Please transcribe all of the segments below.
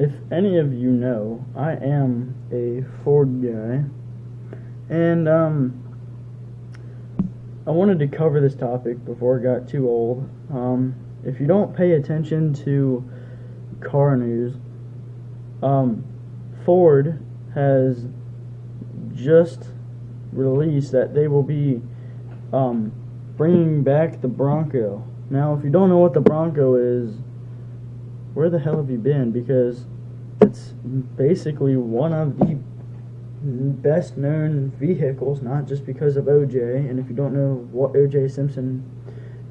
if any of you know, I am a Ford guy, and I wanted to cover this topic before it got too old. If you don't pay attention to car news, Ford has just released that they will be bringing back the Bronco. Now, if you don't know what the Bronco is, where the hell have you been? Because it's basically one of the best known vehicles, not just because of OJ. And if you don't know what OJ Simpson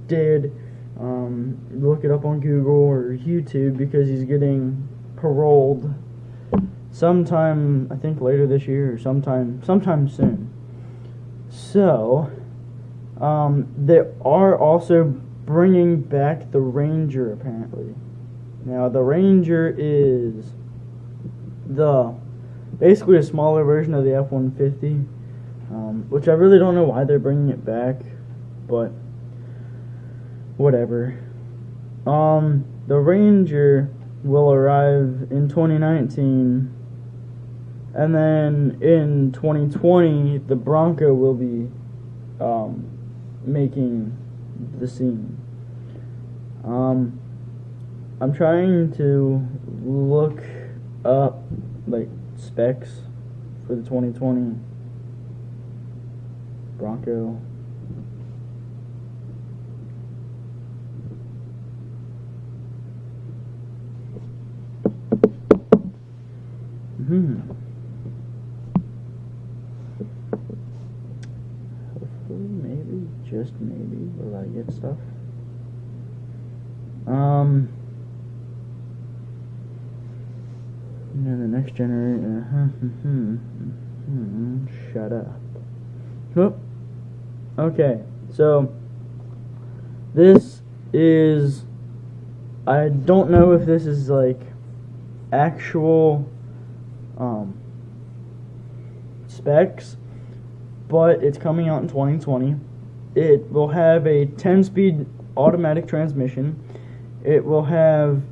did, look it up on Google or YouTube, because he's getting paroled sometime, I think later this year or sometime soon. So they are also bringing back the Ranger, apparently. Now, the Ranger is basically a smaller version of the F-150, which I really don't know why they're bringing it back, but whatever. The Ranger will arrive in 2019, and then in 2020, the Bronco will be making the scene. I'm trying to look up like specs for the 2020 Bronco. Hopefully, maybe, just maybe, will I get stuff? The next generation. Shut up. Whoop. Okay, so this is. I don't know if this is like actual specs, but it's coming out in 2020. It will have a 10-speed automatic transmission. It will have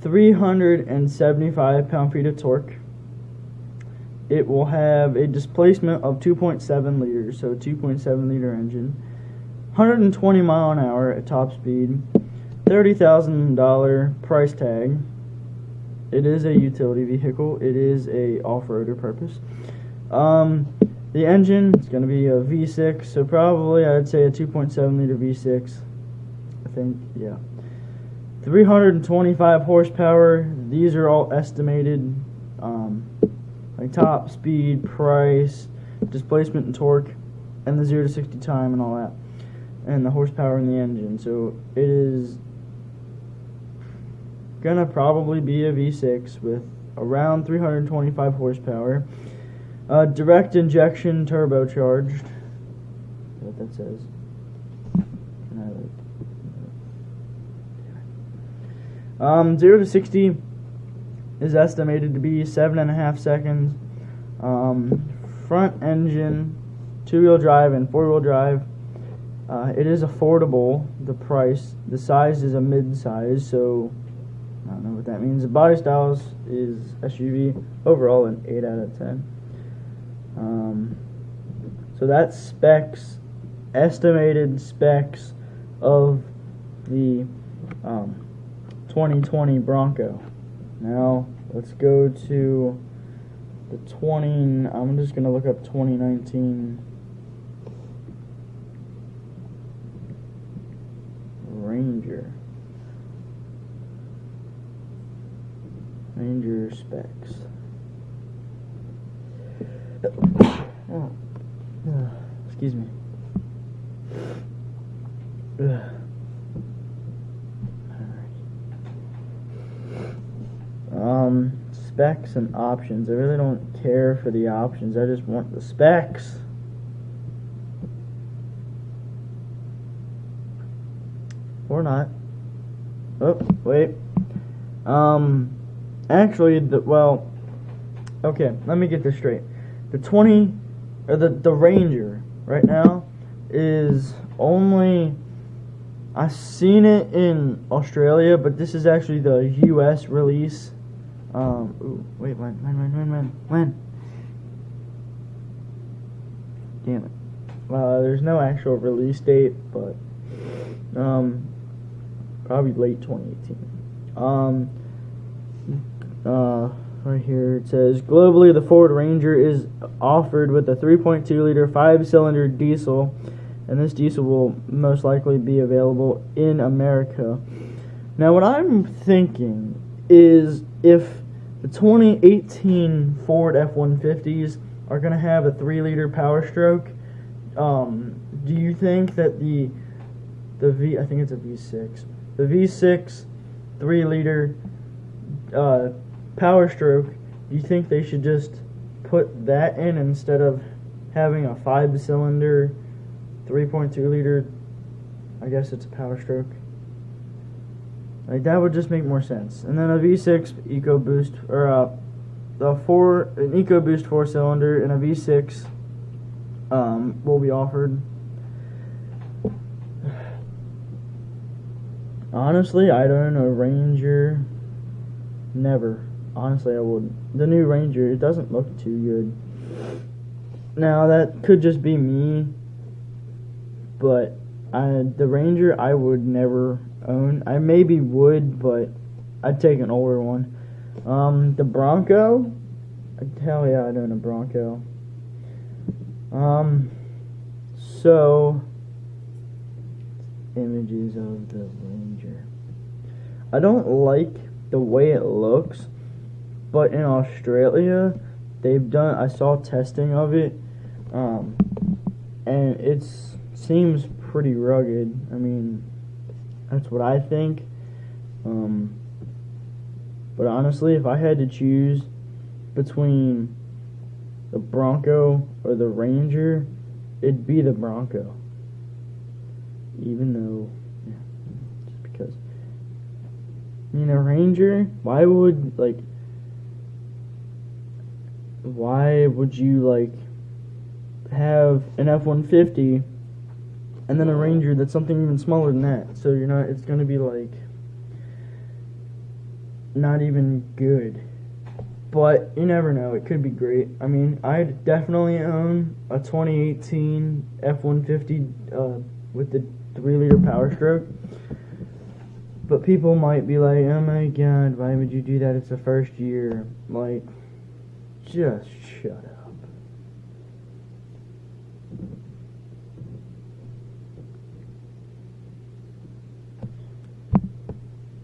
375 pound-feet of torque. It will have a displacement of 2.7 liters, so a 2.7 liter engine. 120 mile an hour at top speed. $30,000 price tag. It is a utility vehicle. It is a off-roader purpose. The engine is going to be a V6, so probably I'd say a 2.7 liter V6. I think, yeah. 325 horsepower. These are all estimated, like top speed, price, displacement and torque, and the 0 to 60 time and all that, and the horsepower in the engine. So it is gonna probably be a V6 with around 325 horsepower, direct injection turbocharged. What that says. 0 to 60 is estimated to be 7.5 seconds. Front engine, 2-wheel drive and 4-wheel drive. It is affordable. The size is a mid-size, so I don't know what that means. The body styles is SUV. Overall, an 8 out of 10. So that's specs, estimated specs of the 2020 Bronco. Now let's go to the I'm just gonna look up 2019 Ranger specs. Excuse me. Specs and options. I really don't care for the options. I just want the specs. Or not. Oh, wait. Actually, okay, let me get this straight. The Ranger right now is only, I've seen it in Australia, but this is actually the US release. Ooh, wait, when? Damn it. There's no actual release date, but probably late 2018. Right here it says globally the Ford Ranger is offered with a 3.2 liter 5-cylinder diesel, and this diesel will most likely be available in America. Now what I'm thinking is if the 2018 Ford F-150s are going to have a 3-liter Power Stroke, do you think that the I think it's a V6, the V6 3-liter Power Stroke, do you think they should just put that in instead of having a 5-cylinder 3.2 liter? I guess it's a Power Stroke. Like, that would just make more sense. And then a V6 EcoBoost, or an EcoBoost 4-cylinder and a V6 will be offered. Honestly, I don't know. Ranger, never. Honestly, I wouldn't. The new Ranger, it doesn't look too good. Now, that could just be me, but the Ranger I would never own. I maybe would, but I'd take an older one. The Bronco, hell yeah, I'd own a Bronco. So, images of the Ranger. I don't like the way it looks, but in Australia, I saw testing of it, and it seems pretty rugged. I mean, that's what I think. But honestly, if I had to choose between the Bronco or the Ranger, it'd be the Bronco. Even though, yeah, just because. I mean, a Ranger, why would you, have an F-150 and then a Ranger that's something even smaller than that? So it's going to be, not even good. But you never know, it could be great. I mean, I'd definitely own a 2018 F-150 with the 3-liter Power Stroke. But people might be like, oh my god, why would you do that? It's the first year. Just shut up.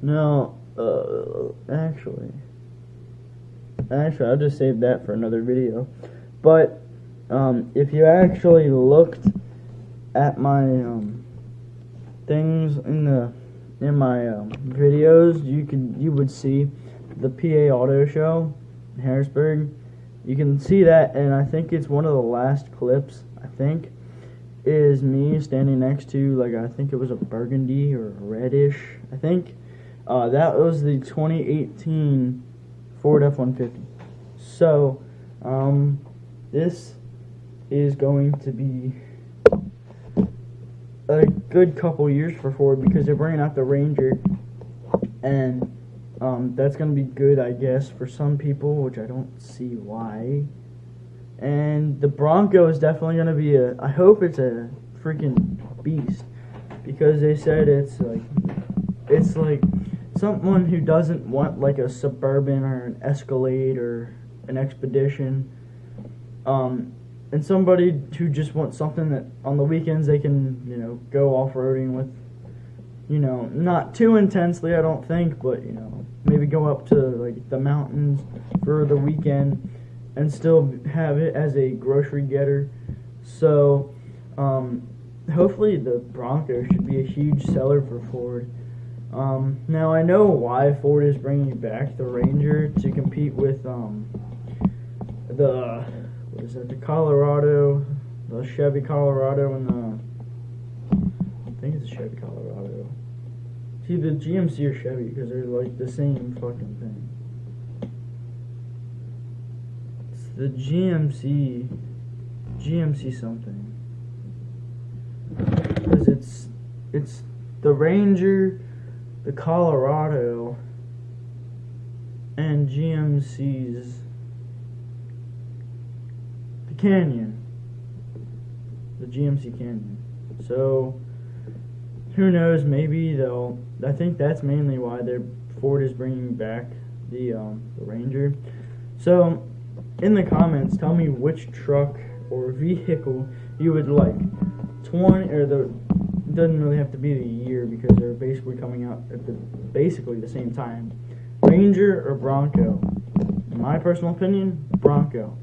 No, actually, I'll just save that for another video. But if you actually looked at my things in my videos, you would see the PA Auto Show in Harrisburg. You can see that, and I think it's one of the last clips. I think is me standing next to I think it was a burgundy or reddish. I think that was the 2018 Ford F-150. So this is going to be a good couple years for Ford because they're bringing out the Ranger, and that's going to be good, I guess, for some people, which I don't see why. And the Bronco is definitely going to be I hope it's a freaking beast, because they said it's like someone who doesn't want a Suburban or an Escalade or an Expedition, and somebody who just wants something that on the weekends they can, go off-roading with, not too intensely, I don't think, but, maybe go up to, the mountains for the weekend and still have it as a grocery getter. So, hopefully the Bronco should be a huge seller for Ford. Now, I know why Ford is bringing back the Ranger to compete with, the Colorado, the Chevy Colorado, and I think it's a Chevy Colorado. See, the GMC or Chevy, because they're the same fucking thing. It's the GMC something. Because it's the Ranger, the Colorado, and GMC's the Canyon, the GMC Canyon. So who knows? Maybe they'll. I think that's mainly why Ford is bringing back the Ranger. So in the comments, tell me which truck or vehicle you would like. 20 or the doesn't really have to be the year because they're basically coming out at basically the same time. Ranger or Bronco? In my personal opinion, Bronco.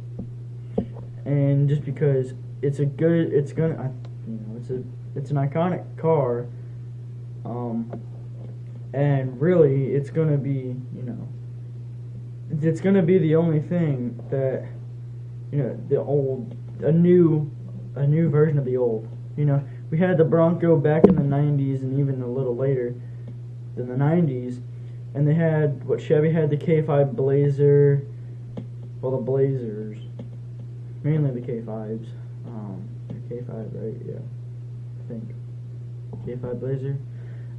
And just because it's an iconic car, and really it's gonna be, it's gonna be the only thing that, a new version of the old. We had the Bronco back in the 90s and even a little later than the 90s, and they had Chevy had the K5 Blazer, well, the Blazers, mainly the K5s, K5, right? Yeah, I think K5 Blazer,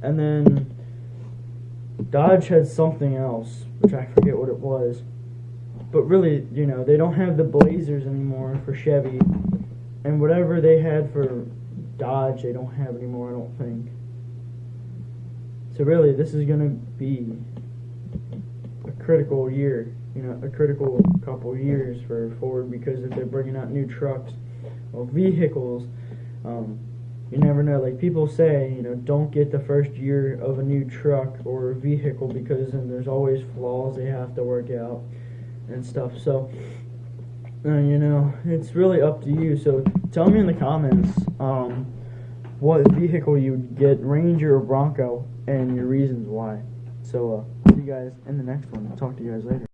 and then Dodge had something else, which I forget what it was, but really, they don't have the Blazers anymore for Chevy, and whatever they had for Dodge, they don't have anymore, I don't think. So really, this is going to be a critical year, a critical couple years for Ford, because if they're bringing out new trucks or vehicles, you never know. Like people say, don't get the first year of a new truck or vehicle because then there's always flaws they have to work out and stuff. So, it's really up to you. So tell me in the comments what vehicle you would get, Ranger or Bronco, and your reasons why. So see you guys in the next one. I'll talk to you guys later.